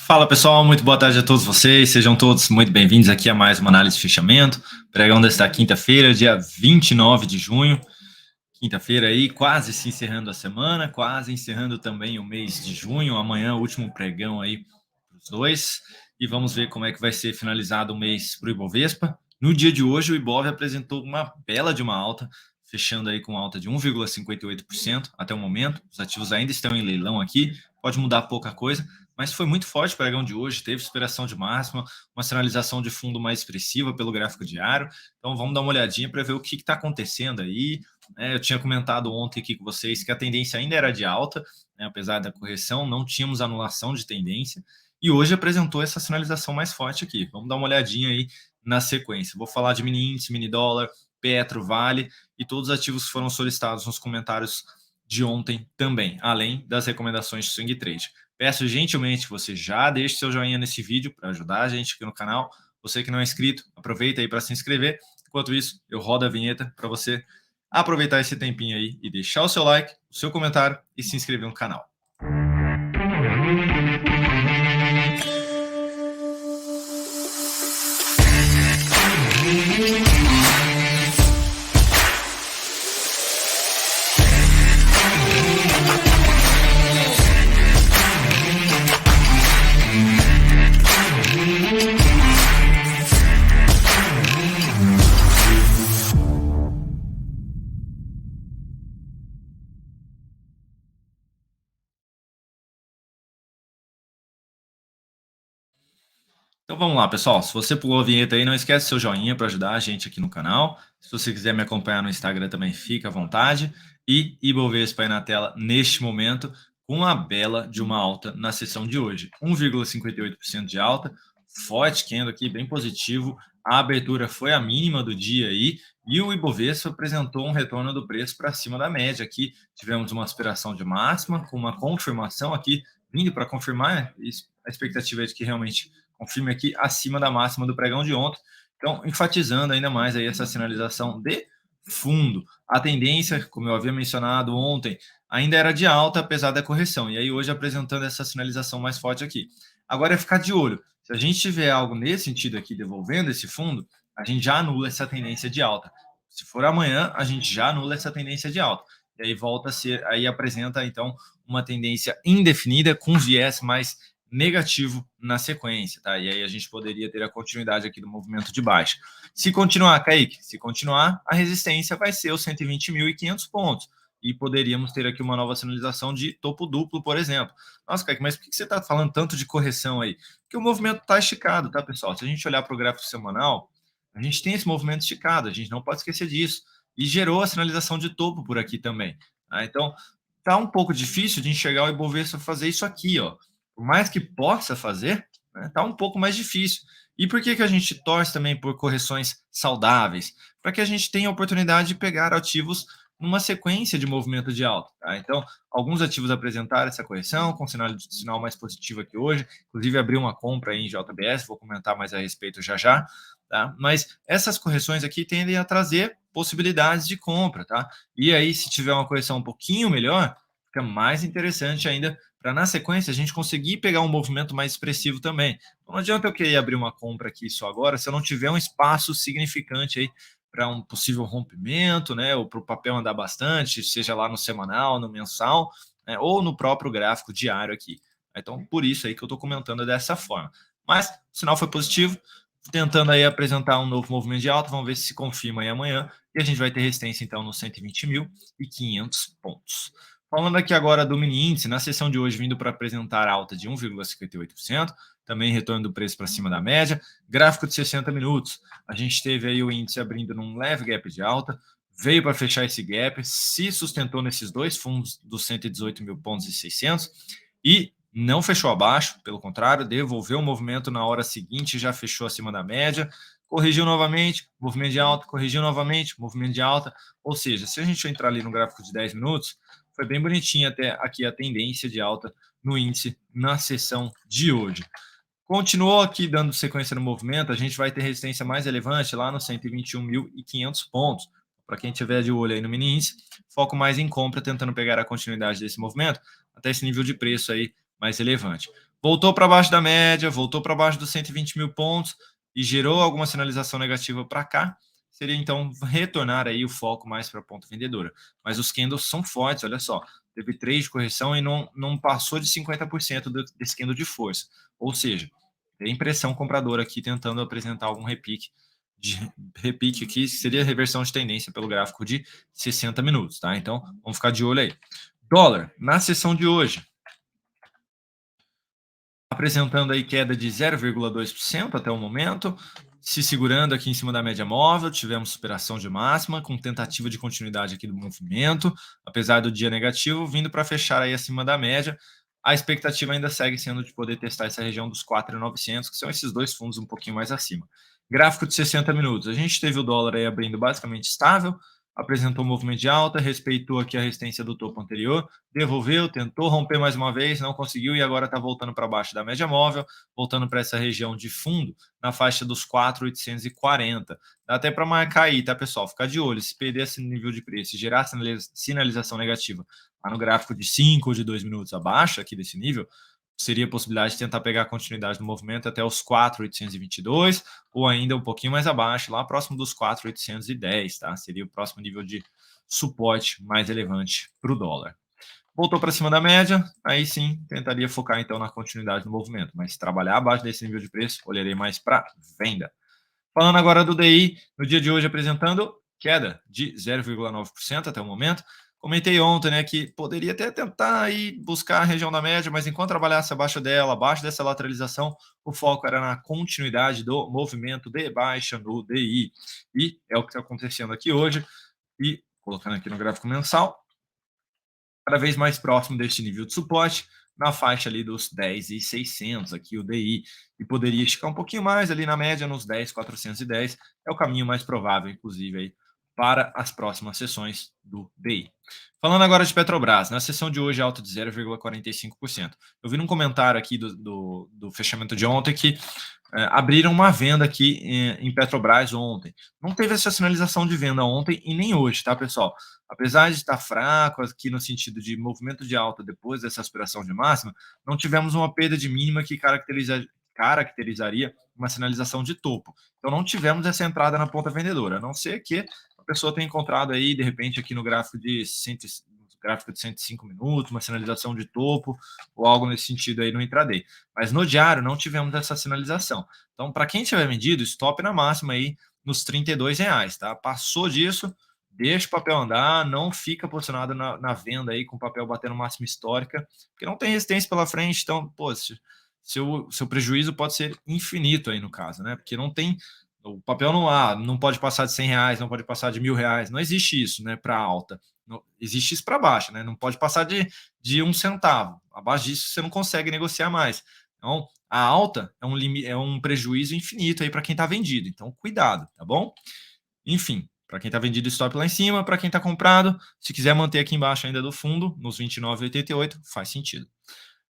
Fala pessoal, muito boa tarde a todos vocês, sejam todos muito bem-vindos aqui a mais uma análise de fechamento, pregão desta quinta-feira, dia 29 de junho, quinta-feira aí, quase se encerrando a semana, quase encerrando também o mês de junho, amanhã o último pregão aí para os dois, e vamos ver como é que vai ser finalizado o mês para o Ibovespa. No dia de hoje o Ibov apresentou uma bela de uma alta, fechando aí com alta de 1,58% até o momento, os ativos ainda estão em leilão aqui, pode mudar pouca coisa, mas foi muito forte o pregão de hoje, teve superação de máxima, uma sinalização de fundo mais expressiva pelo gráfico diário, então vamos dar uma olhadinha para ver o que está acontecendo aí. Eu tinha comentado ontem aqui com vocês que a tendência ainda era de alta, né, apesar da correção, não tínhamos anulação de tendência, e hoje apresentou essa sinalização mais forte aqui. Vamos dar uma olhadinha aí na sequência. Vou falar de mini índice, mini dólar, Petro, Vale e todos os ativos que foram solicitados nos comentários de ontem também, além das recomendações de swing trade. Peço gentilmente que você já deixe seu joinha nesse vídeo para ajudar a gente aqui no canal. Você que não é inscrito, aproveita aí para se inscrever. Enquanto isso, eu rodo a vinheta para você aproveitar esse tempinho aí e deixar o seu like, o seu comentário e se inscrever no canal. Então vamos lá, pessoal. Se você pulou a vinheta aí, não esquece seu joinha para ajudar a gente aqui no canal. Se você quiser me acompanhar no Instagram também, fica à vontade. E Ibovespa aí na tela neste momento, com a bela de uma alta na sessão de hoje. 1,58% de alta, forte candle aqui, bem positivo. A abertura foi a mínima do dia aí. E o Ibovespa apresentou um retorno do preço para cima da média aqui. Tivemos uma aspiração de máxima, com uma confirmação aqui, vindo para confirmar. A expectativa é de que realmente confirme aqui acima da máxima do pregão de ontem. Então, enfatizando ainda mais aí essa sinalização de fundo. A tendência, como eu havia mencionado ontem, ainda era de alta, apesar da correção. E aí, hoje, apresentando essa sinalização mais forte aqui. Agora é ficar de olho. Se a gente tiver algo nesse sentido aqui, devolvendo esse fundo, a gente já anula essa tendência de alta. Se for amanhã, a gente já anula essa tendência de alta. E aí volta a ser, aí apresenta, então, uma tendência indefinida com viés mais negativo na sequência, tá? E aí a gente poderia ter a continuidade aqui do movimento de baixa. Se continuar, Kaique, se continuar, a resistência vai ser os 120.500 pontos. E poderíamos ter aqui uma nova sinalização de topo duplo, por exemplo. Nossa, Kaique, mas por que você está falando tanto de correção aí? Porque o movimento está esticado, tá, pessoal? Se a gente olhar para o gráfico semanal, a gente tem esse movimento esticado, a gente não pode esquecer disso. E gerou a sinalização de topo por aqui também. Tá? Então, tá um pouco difícil de enxergar o Ibovespa fazer isso aqui, ó. Por mais que possa fazer, né, tá um pouco mais difícil. E por que a gente torce também por correções saudáveis? Para que a gente tenha a oportunidade de pegar ativos numa sequência de movimento de alta. Tá? Então, alguns ativos apresentaram essa correção com sinal mais positivo aqui hoje. Inclusive, abriu uma compra aí em JBS, vou comentar mais a respeito já já. Tá? Mas essas correções aqui tendem a trazer possibilidades de compra. Tá? E aí, se tiver uma correção um pouquinho melhor, fica mais interessante ainda para na sequência a gente conseguir pegar um movimento mais expressivo também. Não adianta eu querer abrir uma compra aqui só agora se eu não tiver um espaço significante aí para um possível rompimento, né, ou para o papel andar bastante, seja lá no semanal, no mensal, né, ou no próprio gráfico diário aqui. Então, por isso aí que eu estou comentando dessa forma. Mas o sinal foi positivo, tentando aí apresentar um novo movimento de alta, vamos ver se confirma aí amanhã, e a gente vai ter resistência então nos 120.500 pontos. Falando aqui agora do mini índice, na sessão de hoje vindo para apresentar alta de 1,58%, também retorno do preço para cima da média, gráfico de 60 minutos, a gente teve aí o índice abrindo num leve gap de alta, veio para fechar esse gap, se sustentou nesses dois fundos dos 118 mil pontos e 600 e não fechou abaixo, pelo contrário, devolveu o movimento na hora seguinte, já fechou acima da média, corrigiu novamente, movimento de alta, corrigiu novamente, movimento de alta, ou seja, se a gente entrar ali no gráfico de 10 minutos, foi bem bonitinho até aqui a tendência de alta no índice na sessão de hoje. Continuou aqui dando sequência no movimento, a gente vai ter resistência mais relevante lá nos 121.500 pontos. Para quem tiver de olho aí no mini índice, foco mais em compra, tentando pegar a continuidade desse movimento até esse nível de preço aí mais relevante. voltou para baixo da média, voltou para baixo dos 120 mil pontos e gerou alguma sinalização negativa para cá, seria então retornar aí o foco mais para a ponta vendedora. Mas os candles são fortes, olha só, teve trade de correção e não passou de 50% desse candle de força. Ou seja, tem impressão compradora aqui tentando apresentar algum repique. Repique aqui seria reversão de tendência pelo gráfico de 60 minutos, tá? Então, vamos ficar de olho aí. Dólar, na sessão de hoje, apresentando aí queda de 0,2% até o momento, se segurando aqui em cima da média móvel, tivemos superação de máxima, com tentativa de continuidade aqui do movimento, apesar do dia negativo, vindo para fechar aí acima da média. A expectativa ainda segue sendo de poder testar essa região dos 4.900, que são esses dois fundos um pouquinho mais acima. Gráfico de 60 minutos, a gente teve o dólar aí abrindo basicamente estável, apresentou um movimento de alta, respeitou aqui a resistência do topo anterior, devolveu, tentou romper mais uma vez, não conseguiu e agora está voltando para baixo da média móvel, voltando para essa região de fundo, na faixa dos 4.840. Dá até para marcar aí, tá, pessoal? Ficar de olho, se perder esse nível de preço e gerar sinalização negativa lá no gráfico de 5 ou de 2 minutos abaixo aqui desse nível, seria a possibilidade de tentar pegar a continuidade do movimento até os 4.822 ou ainda um pouquinho mais abaixo, lá próximo dos 4.810, tá? Seria o próximo nível de suporte mais relevante para o dólar. Voltou para cima da média, aí sim tentaria focar então na continuidade do movimento, mas trabalhar abaixo desse nível de preço, olharei mais para venda. Falando agora do DI, no dia de hoje apresentando queda de 0,9% até o momento. Comentei ontem, né, que poderia até tentar aí buscar a região da média, mas enquanto trabalhasse abaixo dela, abaixo dessa lateralização, o foco era na continuidade do movimento de baixa no DI. E é o que está acontecendo aqui hoje. E colocando aqui no gráfico mensal, cada vez mais próximo deste nível de suporte, na faixa ali dos 10.600 aqui o DI, e poderia esticar um pouquinho mais ali na média, nos 10.410, é o caminho mais provável, inclusive, aí, para as próximas sessões do DI. Falando agora de Petrobras, na sessão de hoje, alta de 0,45%. Eu vi num comentário aqui do fechamento de ontem que abriram uma venda aqui em Petrobras ontem. Não teve essa sinalização de venda ontem e nem hoje, tá, pessoal? Apesar de estar fraco aqui no sentido de movimento de alta depois dessa aspiração de máxima, não tivemos uma perda de mínima que caracterizaria uma sinalização de topo. Então não tivemos essa entrada na ponta vendedora, a não ser que a pessoa tenha encontrado aí, de repente, aqui no gráfico de 105 minutos, uma sinalização de topo ou algo nesse sentido aí no intraday. Mas no diário não tivemos essa sinalização. Então, para quem tiver vendido, stop na máxima aí nos R$ 32, tá? Passou disso, deixa o papel andar, não fica posicionado na venda aí com o papel batendo máxima histórica, porque não tem resistência pela frente, então, pô, seu prejuízo pode ser infinito aí no caso, né? Porque não tem, o papel não pode passar de R$ 100, não pode passar de R$ 1.000, não existe isso, né, para alta. Não, existe isso para baixo, né? Não pode passar de 1 centavo. Abaixo disso você não consegue negociar mais. Então, a alta é um prejuízo infinito aí para quem está vendido. Então, cuidado, tá bom? Enfim, para quem está vendido, stop lá em cima. Para quem está comprado, se quiser manter aqui embaixo ainda do fundo, nos 29,88, faz sentido.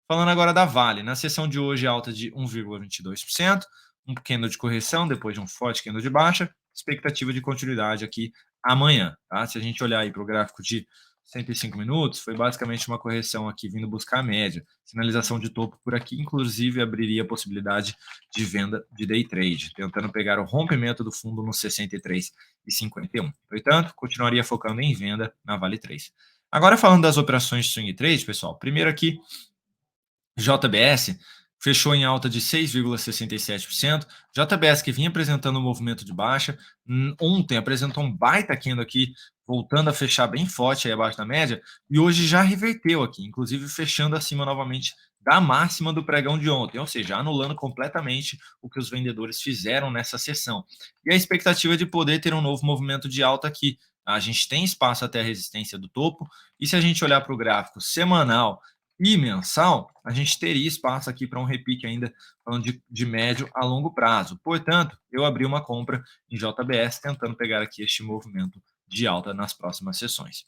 Falando agora da Vale, na sessão de hoje, alta de 1,22%, um candle de correção depois de um forte candle de baixa, expectativa de continuidade aqui amanhã. Tá? Se a gente olhar aí para o gráfico de 105 minutos, foi basicamente uma correção aqui vindo buscar a média. Sinalização de topo por aqui, inclusive abriria a possibilidade de venda de day trade, tentando pegar o rompimento do fundo no 63,51. Portanto, continuaria focando em venda na Vale 3. Agora falando das operações de swing trade, pessoal, primeiro aqui JBS fechou em alta de 6,67%. JBS que vinha apresentando um movimento de baixa, ontem apresentou um baita candle aqui, voltando a fechar bem forte aí abaixo da média, e hoje já reverteu aqui, inclusive fechando acima novamente da máxima do pregão de ontem, ou seja, anulando completamente o que os vendedores fizeram nessa sessão. E a expectativa é de poder ter um novo movimento de alta aqui. A gente tem espaço até a resistência do topo, e se a gente olhar para o gráfico semanal e mensal, a gente teria espaço aqui para um repique ainda, falando de médio a longo prazo. Portanto, eu abri uma compra em JBS, tentando pegar aqui este movimento de alta nas próximas sessões.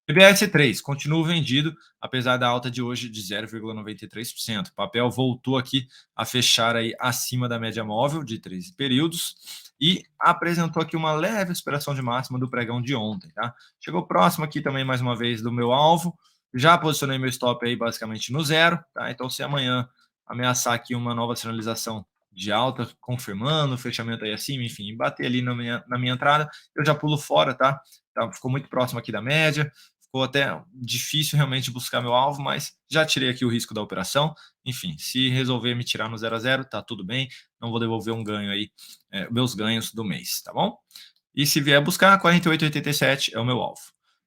BBS3 continua vendido, apesar da alta de hoje de 0,93%. O papel voltou aqui a fechar aí acima da média móvel de 13 períodos e apresentou aqui uma leve superação de máxima do pregão de ontem. Tá? Chegou próximo aqui também, mais uma vez, do meu alvo. Já posicionei meu stop aí basicamente no zero, tá? Então, se amanhã ameaçar aqui uma nova sinalização de alta, confirmando o fechamento aí acima, enfim, bater ali na minha entrada, eu já pulo fora, tá? Ficou muito próximo aqui da média, ficou até difícil realmente buscar meu alvo, mas já tirei aqui o risco da operação. Enfim, se resolver me tirar no 0 a 0, tá tudo bem, não vou devolver um ganho aí, meus ganhos do mês, tá bom? E se vier buscar, 48,87 é o meu alvo.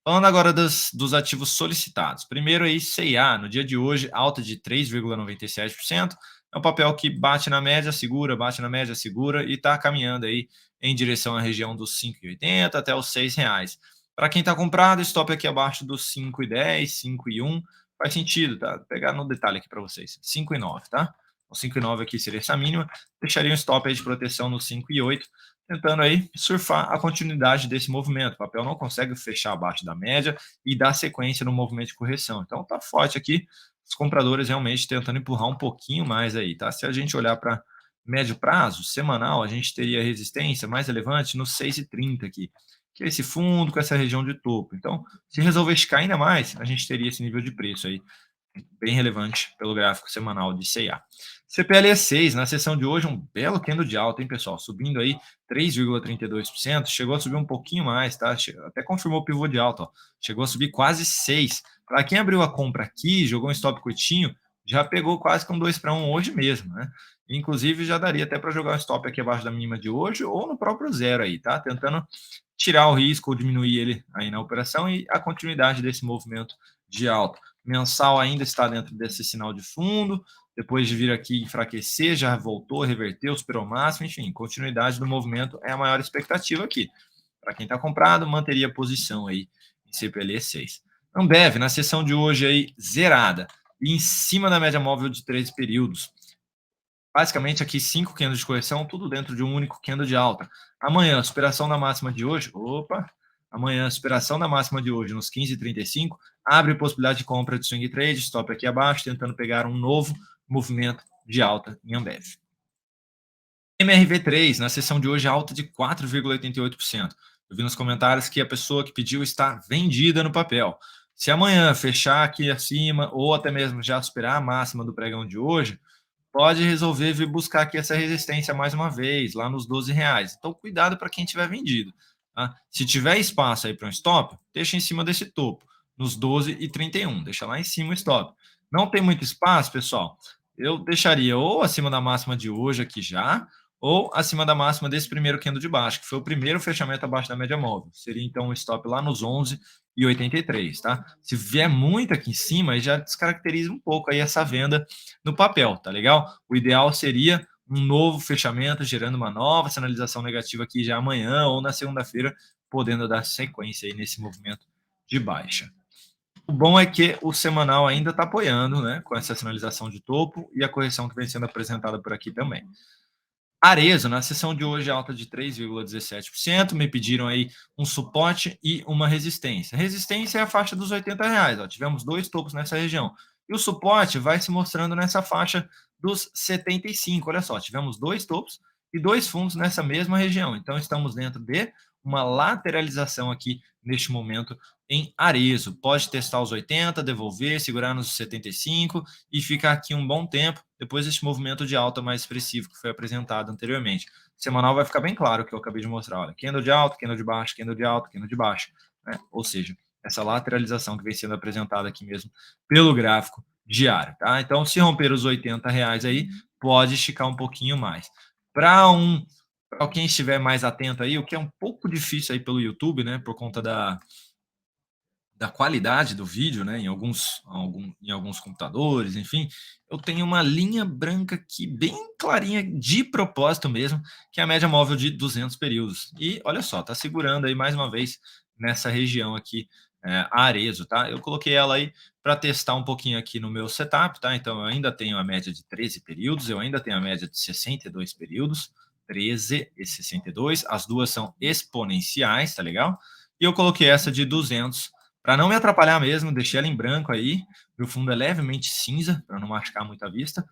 Falando agora dos ativos solicitados. Primeiro aí, C&A, no dia de hoje, alta de 3,97%. É um papel que bate na média, segura, bate na média, segura e está caminhando aí em direção à região dos 5,80 até os R$ 6. Para quem está comprado, stop aqui abaixo dos 5,10, 5,1. Faz sentido, tá? Vou pegar no detalhe aqui para vocês. 5,9, tá? O 5,9 aqui seria essa mínima. Deixaria um stop aí de proteção no 5,8, tentando aí surfar a continuidade desse movimento. O papel não consegue fechar abaixo da média e dar sequência no movimento de correção. Então tá forte aqui, os compradores realmente tentando empurrar um pouquinho mais aí, tá? Se a gente olhar para médio prazo, semanal, a gente teria resistência mais relevante no 6,30 aqui, que é esse fundo com essa região de topo. Então, se resolver esticar ainda mais, a gente teria esse nível de preço aí, bem relevante pelo gráfico semanal de C&A. CPLE6, na sessão de hoje, um belo candle de alta, hein, pessoal? Subindo aí 3,32%, chegou a subir um pouquinho mais, tá? Até confirmou o pivô de alta, ó. Chegou a subir quase 6. Para quem abriu a compra aqui, jogou um stop curtinho, já pegou quase com 2 para 1 hoje mesmo, né? Inclusive, já daria até para jogar um stop aqui abaixo da mínima de hoje ou no próprio zero aí, tá? Tentando tirar o risco ou diminuir ele aí na operação e a continuidade desse movimento de alta. Mensal ainda está dentro desse sinal de fundo, depois de vir aqui enfraquecer, já voltou, reverteu, superou o máximo, enfim, continuidade do movimento é a maior expectativa aqui. Para quem está comprado, manteria a posição aí em CPLE 6. Ambev, na sessão de hoje aí, zerada, e em cima da média móvel de 13 períodos. Basicamente aqui 5 candles de correção, tudo dentro de um único candle de alta. Amanhã, superação da máxima de hoje, amanhã, superação da máxima de hoje nos 15,35, abre possibilidade de compra de swing trade, stop aqui abaixo, tentando pegar um novo movimento de alta em Ambev. MRV3, na sessão de hoje, alta de 4,88%. Eu vi nos comentários que a pessoa que pediu está vendida no papel. Se amanhã fechar aqui acima, ou até mesmo já superar a máxima do pregão de hoje, pode resolver vir buscar aqui essa resistência mais uma vez, lá nos R$ 12. Então, cuidado para quem tiver vendido. Tá? Se tiver espaço aí para um stop, deixa em cima desse topo, nos 12,31. Deixa lá em cima o stop. Não tem muito espaço, pessoal. Eu deixaria ou acima da máxima de hoje aqui já, ou acima da máxima desse primeiro candle de baixo, que foi o primeiro fechamento abaixo da média móvel. Seria então um stop lá nos 11,83, tá? Se vier muito aqui em cima, aí já descaracteriza um pouco aí essa venda no papel, tá legal? O ideal seria um novo fechamento, gerando uma nova sinalização negativa aqui já amanhã ou na segunda-feira, podendo dar sequência aí nesse movimento de baixa. O bom é que o semanal ainda está apoiando, né, com essa sinalização de topo e a correção que vem sendo apresentada por aqui também. Arezo, na sessão de hoje, alta de 3,17%. Me pediram aí um suporte e uma resistência. Resistência é a faixa dos R$ 80. Ó. Tivemos 2 topos nessa região. E o suporte vai se mostrando nessa faixa dos 75. Olha só, tivemos 2 topos e 2 fundos nessa mesma região. Então, estamos dentro de uma lateralização aqui neste momento em Arezo. Pode testar os 80, devolver, segurar nos 75 e ficar aqui um bom tempo depois deste movimento de alta mais expressivo que foi apresentado anteriormente. Semanal vai ficar bem claro o que eu acabei de mostrar. Olha, candle de alta, candle de baixo, candle de alta, candle de baixo. Né? Ou seja, essa lateralização que vem sendo apresentada aqui mesmo pelo gráfico diário. Tá? Então, se romper os R$ 80 aí, pode esticar um pouquinho mais. Para quem estiver mais atento aí, o que é um pouco difícil aí pelo YouTube, né, por conta da qualidade do vídeo, né, em alguns computadores, enfim, eu tenho uma linha branca aqui bem clarinha, de propósito mesmo, que é a média móvel de 200 períodos. E olha só, tá segurando aí mais uma vez nessa região aqui, a Arezo, tá? Eu coloquei ela aí para testar um pouquinho aqui no meu setup, tá? Então eu ainda tenho a média de 13 períodos, eu ainda tenho a média de 62 períodos, 13 e 62, as duas são exponenciais, tá legal? E eu coloquei essa de 200 para não me atrapalhar mesmo, deixei ela em branco aí. Meu fundo é levemente cinza, para não machucar muito a vista.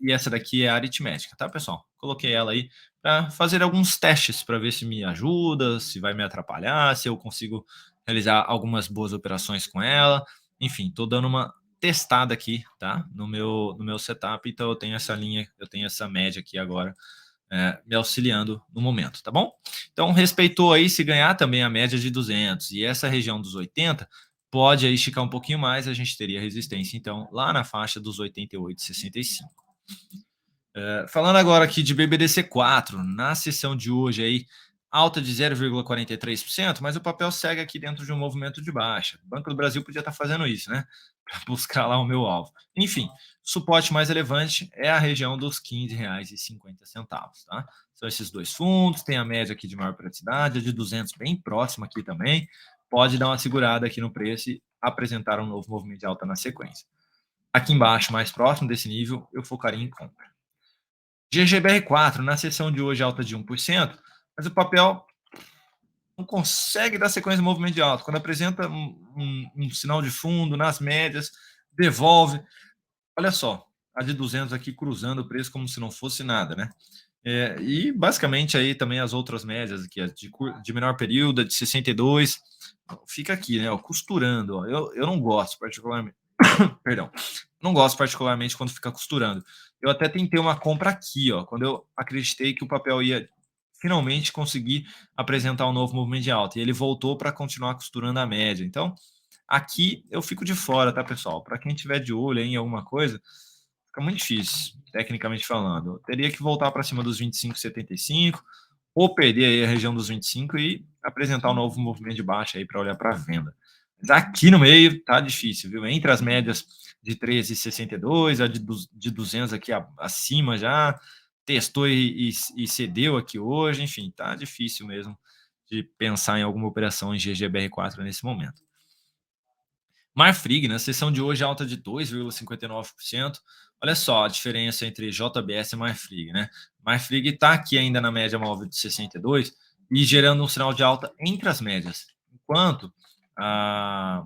E essa daqui é a aritmética, tá, pessoal? Coloquei ela aí para fazer alguns testes para ver se me ajuda, se vai me atrapalhar, se eu consigo realizar algumas boas operações com ela. Enfim, estou dando uma testada aqui, tá? No meu setup, então eu tenho essa linha, eu tenho essa média aqui agora, me auxiliando no momento, tá bom? Então, respeitou aí, se ganhar também a média de 200 e essa região dos 80, pode aí esticar um pouquinho mais, a gente teria resistência, então, lá na faixa dos 88,65. Falando agora aqui de BBDC4, na sessão de hoje aí, alta de 0,43%, mas o papel segue aqui dentro de um movimento de baixa. O Banco do Brasil podia estar fazendo isso, né? Para buscar lá o meu alvo. Enfim, suporte mais relevante é a região dos R$ 15,50, tá? São esses dois fundos, tem a média aqui de maior praticidade, a de 200 bem próxima aqui também. Pode dar uma segurada aqui no preço e apresentar um novo movimento de alta na sequência. Aqui embaixo, mais próximo desse nível, eu focaria em compra. GGBR4, na sessão de hoje, alta de 1%, mas o papel não consegue dar sequência no movimento de alta. Quando apresenta um sinal de fundo nas médias, devolve. Olha só, a de 200 aqui cruzando o preço como se não fosse nada, né? E basicamente aí também as outras médias aqui, de menor período, a de 62, fica aqui, né? Ó, costurando. Ó. Eu não gosto particularmente. Perdão. Não gosto particularmente quando fica costurando. Eu até tentei uma compra aqui, ó, quando eu acreditei que o papel ia finalmente conseguir apresentar um novo movimento de alta. E ele voltou para continuar costurando a média. Então, aqui eu fico de fora, tá, pessoal? Para quem tiver de olho em alguma coisa, fica muito difícil, tecnicamente falando. Eu teria que voltar para cima dos 25,75 ou perder aí a região dos 25 e apresentar um novo movimento de baixa aí para olhar para a venda. Mas aqui no meio tá difícil, viu? Entre as médias de 13,62, a de 200 aqui acima já, testou e cedeu aqui hoje, enfim, tá difícil mesmo de pensar em alguma operação em GGBR4 nesse momento. Marfrig, na sessão de hoje, alta de 2,59%. Olha só a diferença entre JBS e Marfrig, né? Marfrig está aqui ainda na média móvel de 62 e gerando um sinal de alta entre as médias, enquanto a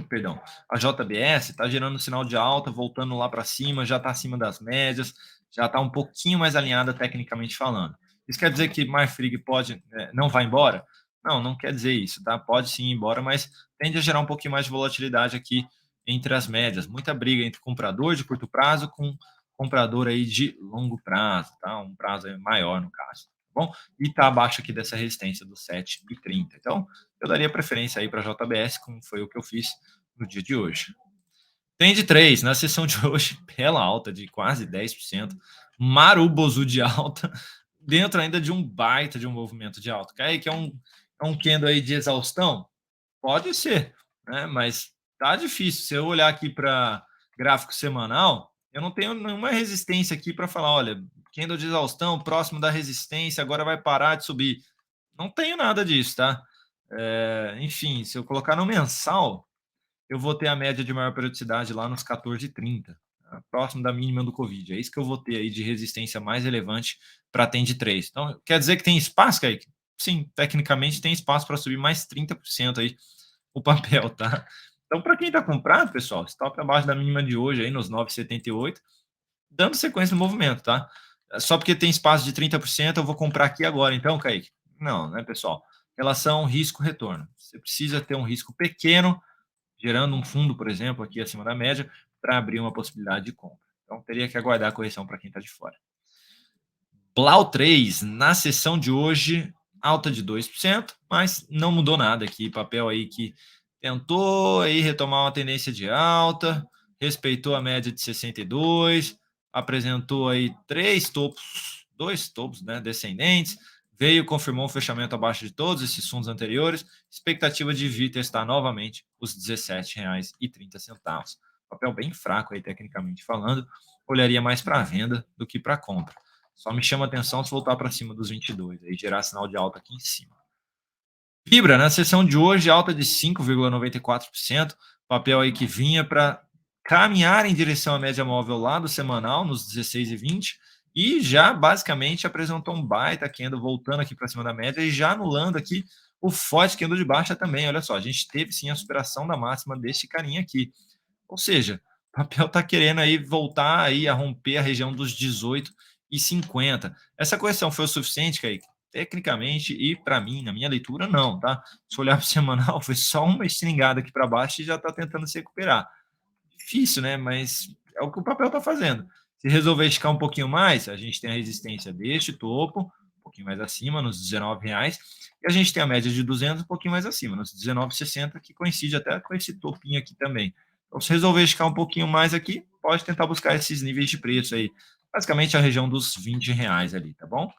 perdão, a JBS está gerando um sinal de alta, voltando lá para cima, já está acima das médias, já está um pouquinho mais alinhada tecnicamente falando. Isso quer dizer que Marfrig pode, não vai embora? Não, não quer dizer isso, tá? Pode sim ir embora, mas tende a gerar um pouquinho mais de volatilidade aqui entre as médias. Muita briga entre comprador de curto prazo com comprador aí de longo prazo, tá? Um prazo maior no caso, tá bom? E está abaixo aqui dessa resistência dos 7,30. Então, eu daria preferência aí para a JBS, como foi o que eu fiz no dia de hoje. Trend 3, na sessão de hoje, bela alta de quase 10%, marubozu de alta, dentro ainda de um baita de um movimento de alta. Que é um candle aí de exaustão? Pode ser, né? Mas tá difícil. Se eu olhar aqui para gráfico semanal, eu não tenho nenhuma resistência aqui para falar, olha, candle de exaustão próximo da resistência, agora vai parar de subir. Não tenho nada disso, tá? Enfim, se eu colocar no mensal, eu vou ter a média de maior periodicidade lá nos 14,30, tá? Próximo da mínima do Covid. É isso que eu vou ter aí de resistência mais relevante para Trend 3. Então, quer dizer que tem espaço, Kaique? Sim, tecnicamente tem espaço para subir mais 30% aí o papel, tá? Então, para quem está comprado, pessoal, stop abaixo da mínima de hoje aí nos 9,78, dando sequência no movimento, tá? Só porque tem espaço de 30%, eu vou comprar aqui agora, então, Kaique? Não, né, pessoal? Relação risco-retorno. Você precisa ter um risco pequeno, gerando um fundo, por exemplo, aqui acima da média, para abrir uma possibilidade de compra. Então, teria que aguardar a correção para quem está de fora. Blau 3, na sessão de hoje, alta de 2%, mas não mudou nada aqui. Papel aí que tentou aí retomar uma tendência de alta, respeitou a média de 62, apresentou aí dois topos, né, descendentes, veio, confirmou um fechamento abaixo de todos esses fundos anteriores, expectativa de vir testar novamente os R$ 17,30. Papel bem fraco aí, tecnicamente falando, olharia mais para a venda do que para a compra. Só me chama atenção se voltar para cima dos 22, aí gerar sinal de alta aqui em cima. Vibra, na sessão de hoje, alta de 5,94%, papel aí que vinha para caminhar em direção à média móvel lá do semanal, nos 16,20, e já basicamente apresentou um baita candle voltando aqui para cima da média e já anulando aqui o forte candle de baixa também. Olha só, a gente teve sim a superação da máxima deste carinha aqui. Ou seja, o papel está querendo aí voltar aí a romper a região dos 18,50. Essa correção foi o suficiente, Kaique? Tecnicamente, e para mim, na minha leitura, não, tá? Se olhar para o semanal, foi só uma estilingada aqui para baixo e já está tentando se recuperar. difícil, né? Mas é o que o papel está fazendo. Se resolver esticar um pouquinho mais, a gente tem a resistência deste topo, um pouquinho mais acima, nos R$ 19, e a gente tem a média de 200 um pouquinho mais acima, nos 19,60, que coincide até com esse topinho aqui também. Então, se resolver esticar um pouquinho mais aqui, pode tentar buscar esses níveis de preço aí, basicamente a região dos R$ 20 ali, tá bom?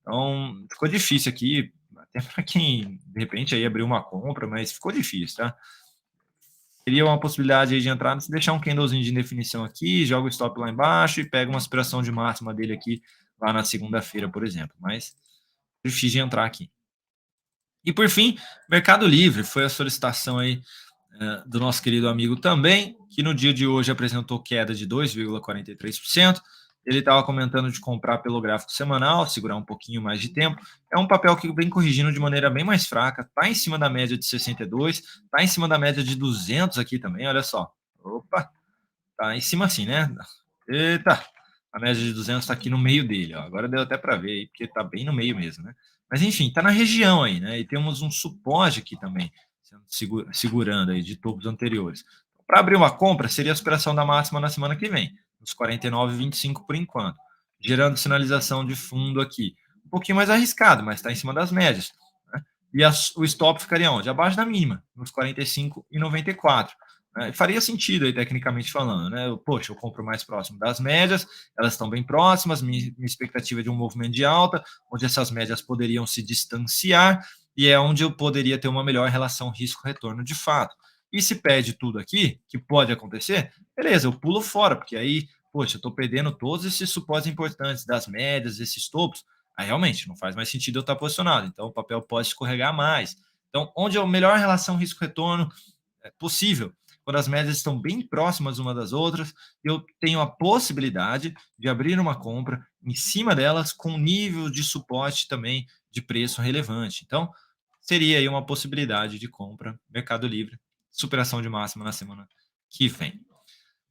Então, ficou difícil aqui, até para quem, de repente, aí abriu uma compra, mas ficou difícil, tá? Teria uma possibilidade aí de entrar, se deixar um candlezinho de indefinição aqui, joga o stop lá embaixo e pega uma aspiração de máxima dele aqui, lá na segunda-feira, por exemplo. Mas difícil de entrar aqui. E por fim, Mercado Livre, foi a solicitação aí do nosso querido amigo também, que no dia de hoje apresentou queda de 2,43%. Ele estava comentando de comprar pelo gráfico semanal, segurar um pouquinho mais de tempo. É um papel que vem corrigindo de maneira bem mais fraca, está em cima da média de 62, está em cima da média de 200 aqui também, olha só. Opa, tá em cima assim, né? Eita, a média de 200 está aqui no meio dele, ó. Agora deu até para ver aí, porque está bem no meio mesmo, né? Mas enfim, está na região aí, né? E temos um suporte aqui também, segurando aí de topos anteriores. Para abrir uma compra, seria a superação da máxima na semana que vem, nos 49,25 por enquanto, gerando sinalização de fundo aqui. Um pouquinho mais arriscado, mas está em cima das médias, né? E o stop ficaria onde? Abaixo da mínima, nos 45,94. Né? Faria sentido aí, tecnicamente falando, né? Poxa, eu compro mais próximo das médias, elas estão bem próximas, minha expectativa é de um movimento de alta, onde essas médias poderiam se distanciar, e é onde eu poderia ter uma melhor relação risco-retorno de fato. E se perde tudo aqui, que pode acontecer, beleza, eu pulo fora, porque aí, poxa, eu estou perdendo todos esses suportes importantes das médias, esses topos, aí realmente não faz mais sentido eu estar posicionado, então o papel pode escorregar mais. Então, onde é a melhor relação risco-retorno possível? Quando as médias estão bem próximas uma das outras, eu tenho a possibilidade de abrir uma compra em cima delas com nível de suporte também de preço relevante. Então, seria aí uma possibilidade de compra, Mercado Livre, superação de máxima na semana que vem.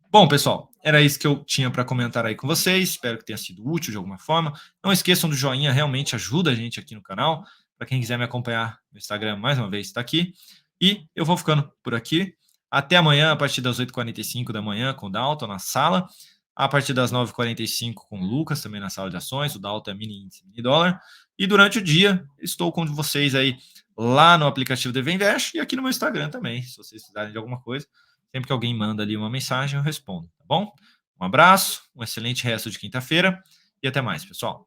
Bom, pessoal, era isso que eu tinha para comentar aí com vocês. Espero que tenha sido útil de alguma forma. Não esqueçam do joinha, realmente ajuda a gente aqui no canal. Para quem quiser me acompanhar no Instagram, mais uma vez está aqui. E eu vou ficando por aqui. Até amanhã, a partir das 8h45 da manhã, com o Dalton na sala. A partir das 9h45 com o Lucas, também na sala de ações. O Dalton é mini índice, mini dólar. E durante o dia, estou com vocês aí lá no aplicativo DV Invest e aqui no meu Instagram também, se vocês precisarem de alguma coisa. Sempre que alguém manda ali uma mensagem, eu respondo, tá bom? Um abraço, um excelente resto de quinta-feira e até mais, pessoal.